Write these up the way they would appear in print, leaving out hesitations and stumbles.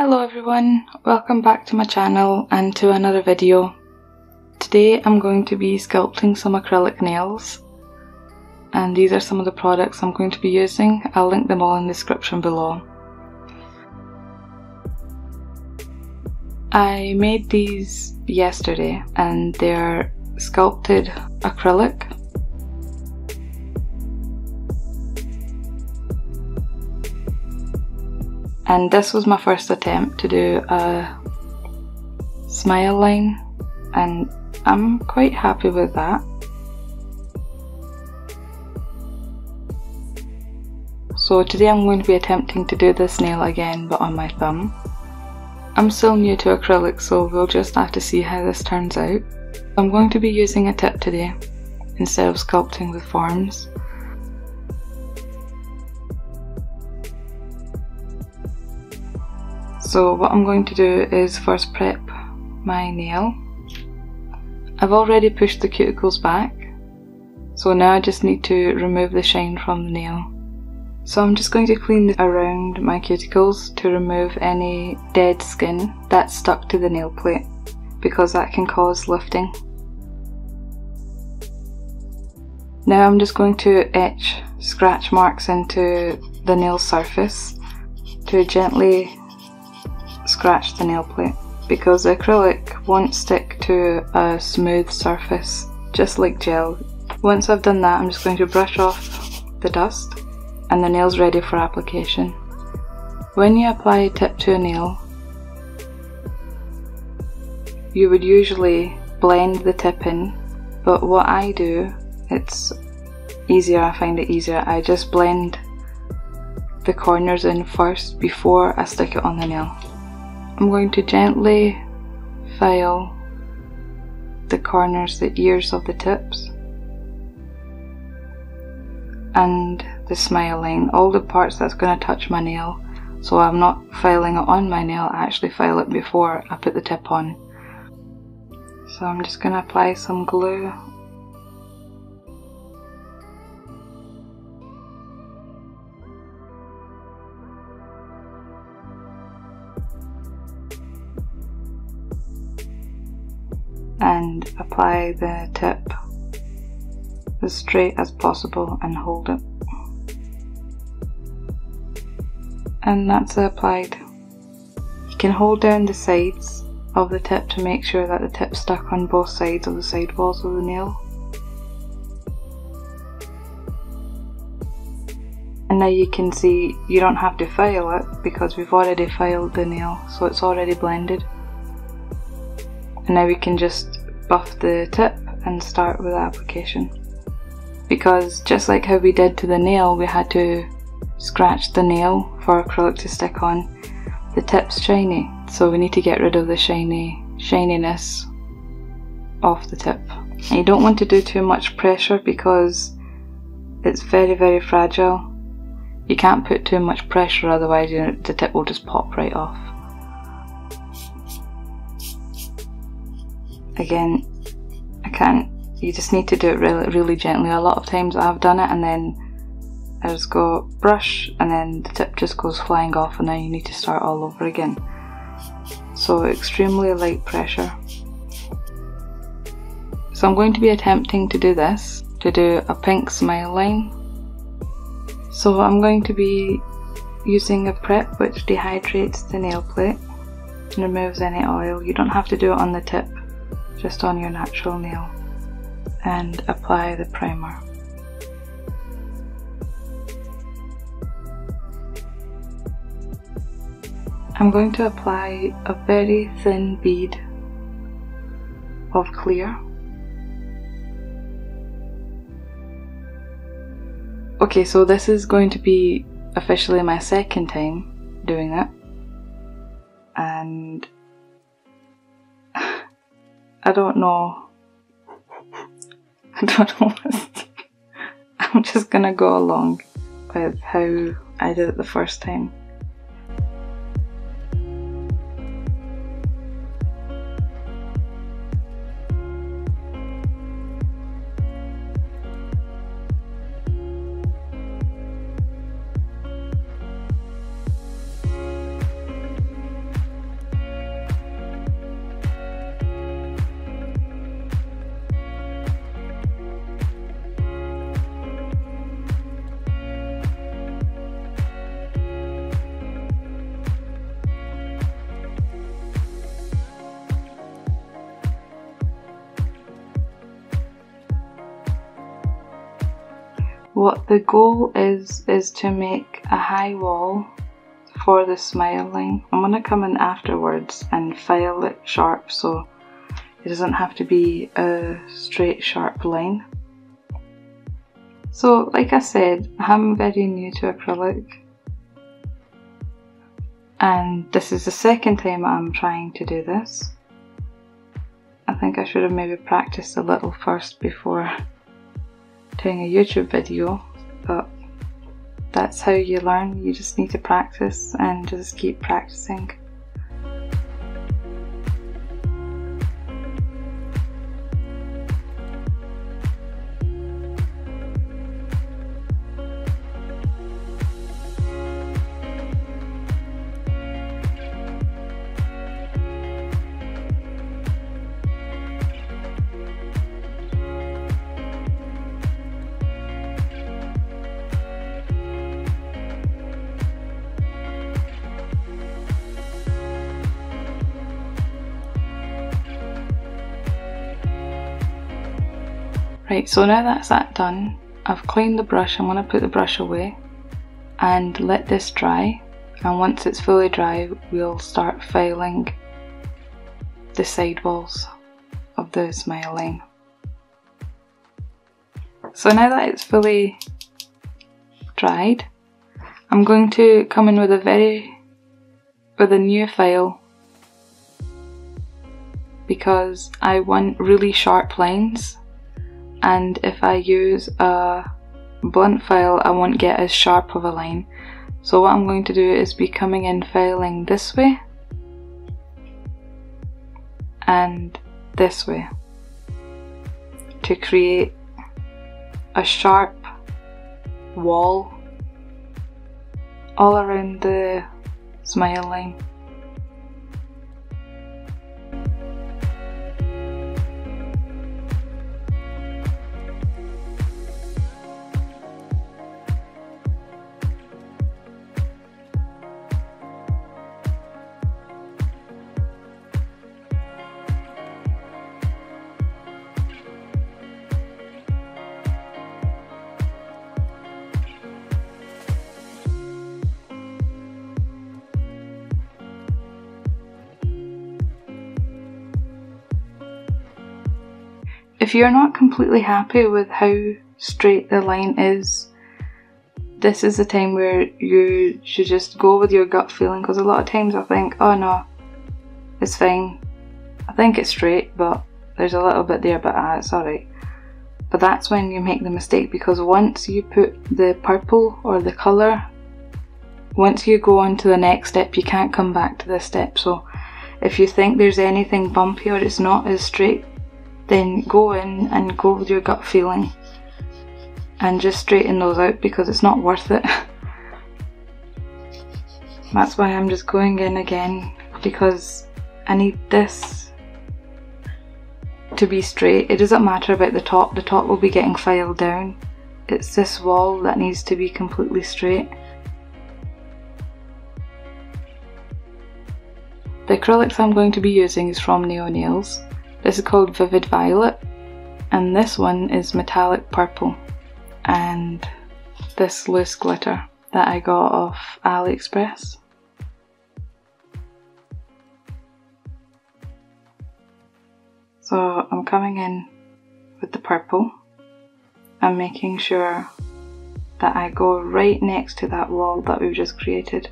Hello everyone, welcome back to my channel and to another video. Today I'm going to be sculpting some acrylic nails, and these are some of the products I'm going to be using. I'll link them all in the description below. I made these yesterday and they're sculpted acrylic. And this was my first attempt to do a smile line, and I'm quite happy with that. So today I'm going to be attempting to do this nail again, but on my thumb. I'm still new to acrylics, so we'll just have to see how this turns out. I'm going to be using a tip today instead of sculpting with forms. So what I'm going to do is first prep my nail. I've already pushed the cuticles back, so now I just need to remove the shine from the nail. So I'm just going to clean around my cuticles to remove any dead skin that's stuck to the nail plate, because that can cause lifting. Now I'm just going to etch scratch marks into the nail surface to gently scratch the nail plate, because the acrylic won't stick to a smooth surface, just like gel. Once I've done that, I'm just going to brush off the dust and the nail's ready for application. When you apply a tip to a nail, you would usually blend the tip in, but what I do, it's easier, I find it easier, I just blend the corners in first before I stick it on the nail. I'm going to gently file the corners, the ears of the tips, and the smile line, all the parts that's going to touch my nail. So I'm not filing it on my nail, I actually file it before I put the tip on. So I'm just going to apply some glue. And apply the tip as straight as possible and hold it. And that's applied. You can hold down the sides of the tip to make sure that the tip's stuck on both sides of the side walls of the nail. And now you can see you don't have to file it because we've already filed the nail, so it's already blended. And now we can just buff the tip and start with the application. Because just like how we did to the nail, we had to scratch the nail for acrylic to stick on, the tip's shiny, so we need to get rid of the shininess off the tip. And you don't want to do too much pressure because it's very fragile. You can't put too much pressure, otherwise the tip will just pop right off. Again, you just need to do it really gently. A lot of times I've done it and then I just go brush and then the tip just goes flying off, and then you need to start all over again. So extremely light pressure. So I'm going to be attempting to do this, to do a pink smile line. So I'm going to be using a prep which dehydrates the nail plate and removes any oil. You don't have to do it on the tip, just on your natural nail, and apply the primer. I'm going to apply a very thin bead of clear. Okay, so this is going to be officially my second time doing it, and I don't know I'm just gonna go along with how I did it the first time. what the goal is to make a high wall for the smile line. I'm going to come in afterwards and file it sharp so it doesn't have to be a straight sharp line. So like I said, I'm very new to acrylic, and this is the second time I'm trying to do this. I think I should have maybe practiced a little first before doing a YouTube video, but that's how you learn. You just need to practice and just keep practicing. Right, so now that's that done, I've cleaned the brush. I'm going to put the brush away and let this dry, and once it's fully dry we'll start filing the side walls of the smile line. So now that it's fully dried, I'm going to come in with a new file, because I want really sharp lines, and if I use a blunt file I won't get as sharp of a line. So what I'm going to do is be coming in filing this way and this way to create a sharp wall all around the smile line. If you're not completely happy with how straight the line is, this is the time where you should just go with your gut feeling, because a lot of times I think, oh no, it's fine, I think it's straight, but there's a little bit there, but it's alright. But that's when you make the mistake, because once you put the purple or the colour, once you go on to the next step you can't come back to this step. So if you think there's anything bumpy or it's not as straight, then go in and go with your gut feeling and just straighten those out, because it's not worth it. That's why I'm just going in again, because I need this to be straight. It doesn't matter about the top will be getting filed down. It's this wall that needs to be completely straight. The acrylics I'm going to be using is from Naio. This is called Vivid Violet, and this one is Metallic Purple, and this loose glitter that I got off AliExpress. So I'm coming in with the purple and making sure that I go right next to that wall that we've just created.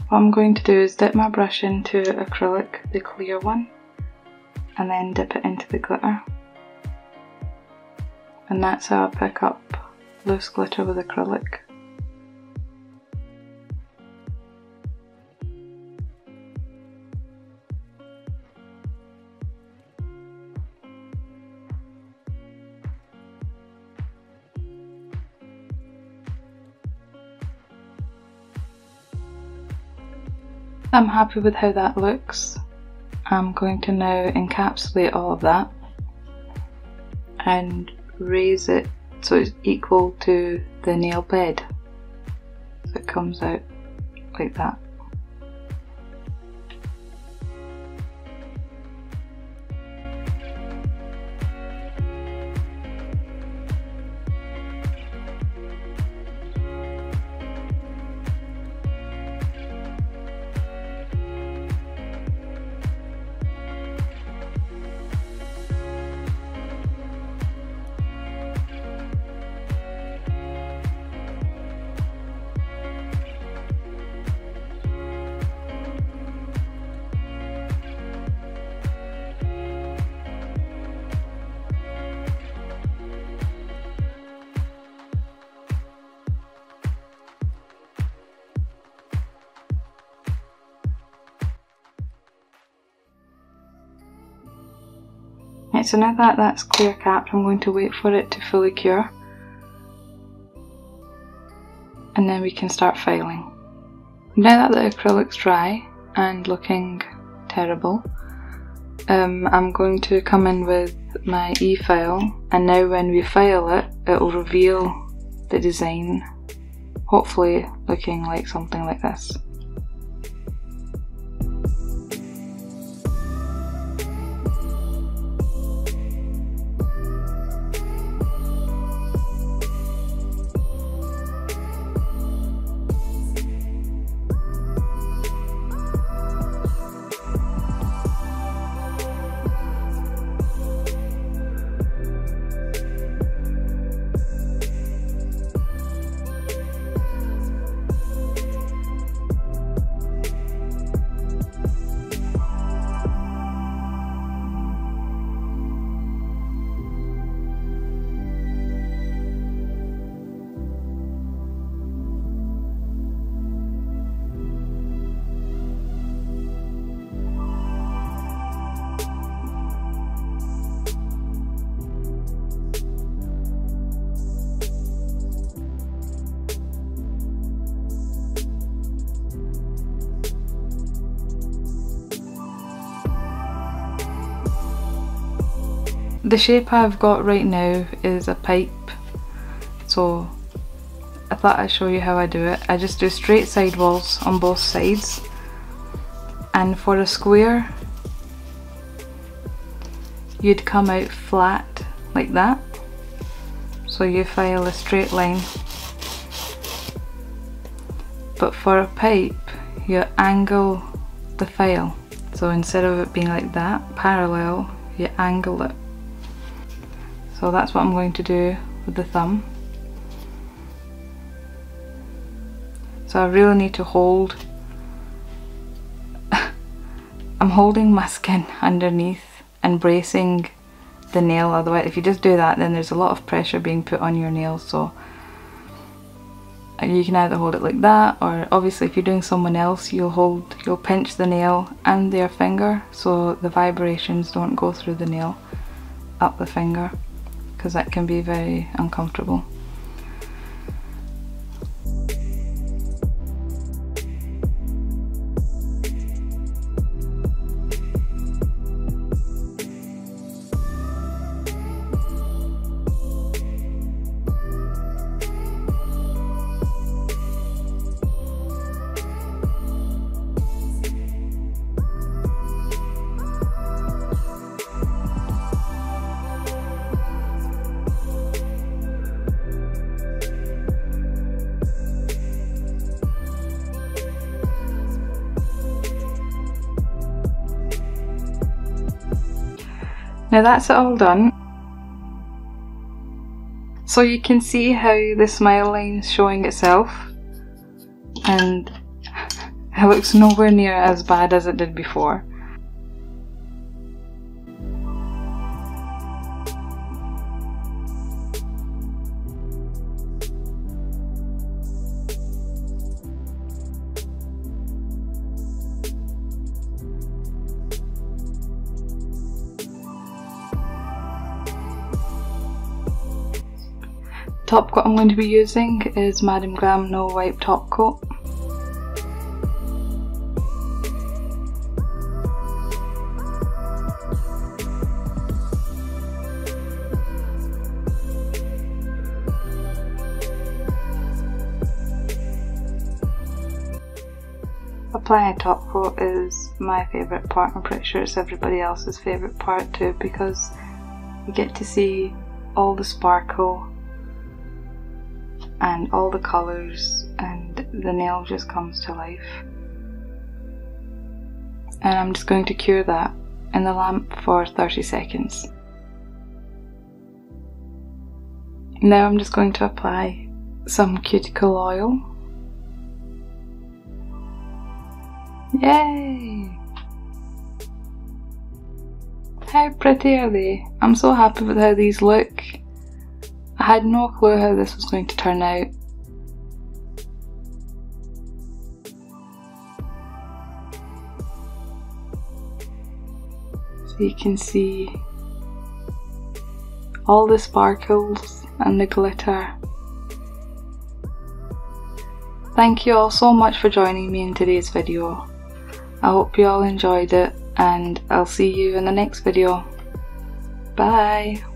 What I'm going to do is dip my brush into acrylic, the clear one, and then dip it into the glitter. And that's how I pick up loose glitter with acrylic. I'm happy with how that looks. I'm going to now encapsulate all of that and raise it so it's equal to the nail bed. So it comes out like that. Right, so now that that's clear capped, I'm going to wait for it to fully cure, and then we can start filing. Now that the acrylic's dry and looking terrible, I'm going to come in with my e-file, and now when we file it, it will reveal the design, hopefully looking like something like this. The shape I've got right now is a pipe, so I thought I'd show you how I do it. I just do straight side walls on both sides, and for a square you'd come out flat like that, so you file a straight line. But for a pipe you angle the file, so instead of it being like that parallel, you angle it. So that's what I'm going to do with the thumb. So I really need to hold, I'm holding my skin underneath and bracing the nail, otherwise if you just do that then there's a lot of pressure being put on your nail. So you can either hold it like that, or obviously if you're doing someone else you'll pinch the nail and their finger so the vibrations don't go through the nail up the finger, because that can be very uncomfortable. Now that's it all done. So you can see how the smile line's showing itself, and it looks nowhere near as bad as it did before. Top coat I'm going to be using is Madam Glam No Wipe Top Coat. applying a top coat is my favourite part. I'm pretty sure it's everybody else's favourite part too, because you get to see all the sparkle and all the colours, and the nail just comes to life. And I'm just going to cure that in the lamp for 30 seconds. Now I'm just going to apply some cuticle oil. Yay! How pretty are they? I'm so happy with how these look. I had no clue how this was going to turn out. So you can see all the sparkles and the glitter. Thank you all so much for joining me in today's video. I hope you all enjoyed it, and I'll see you in the next video. Bye!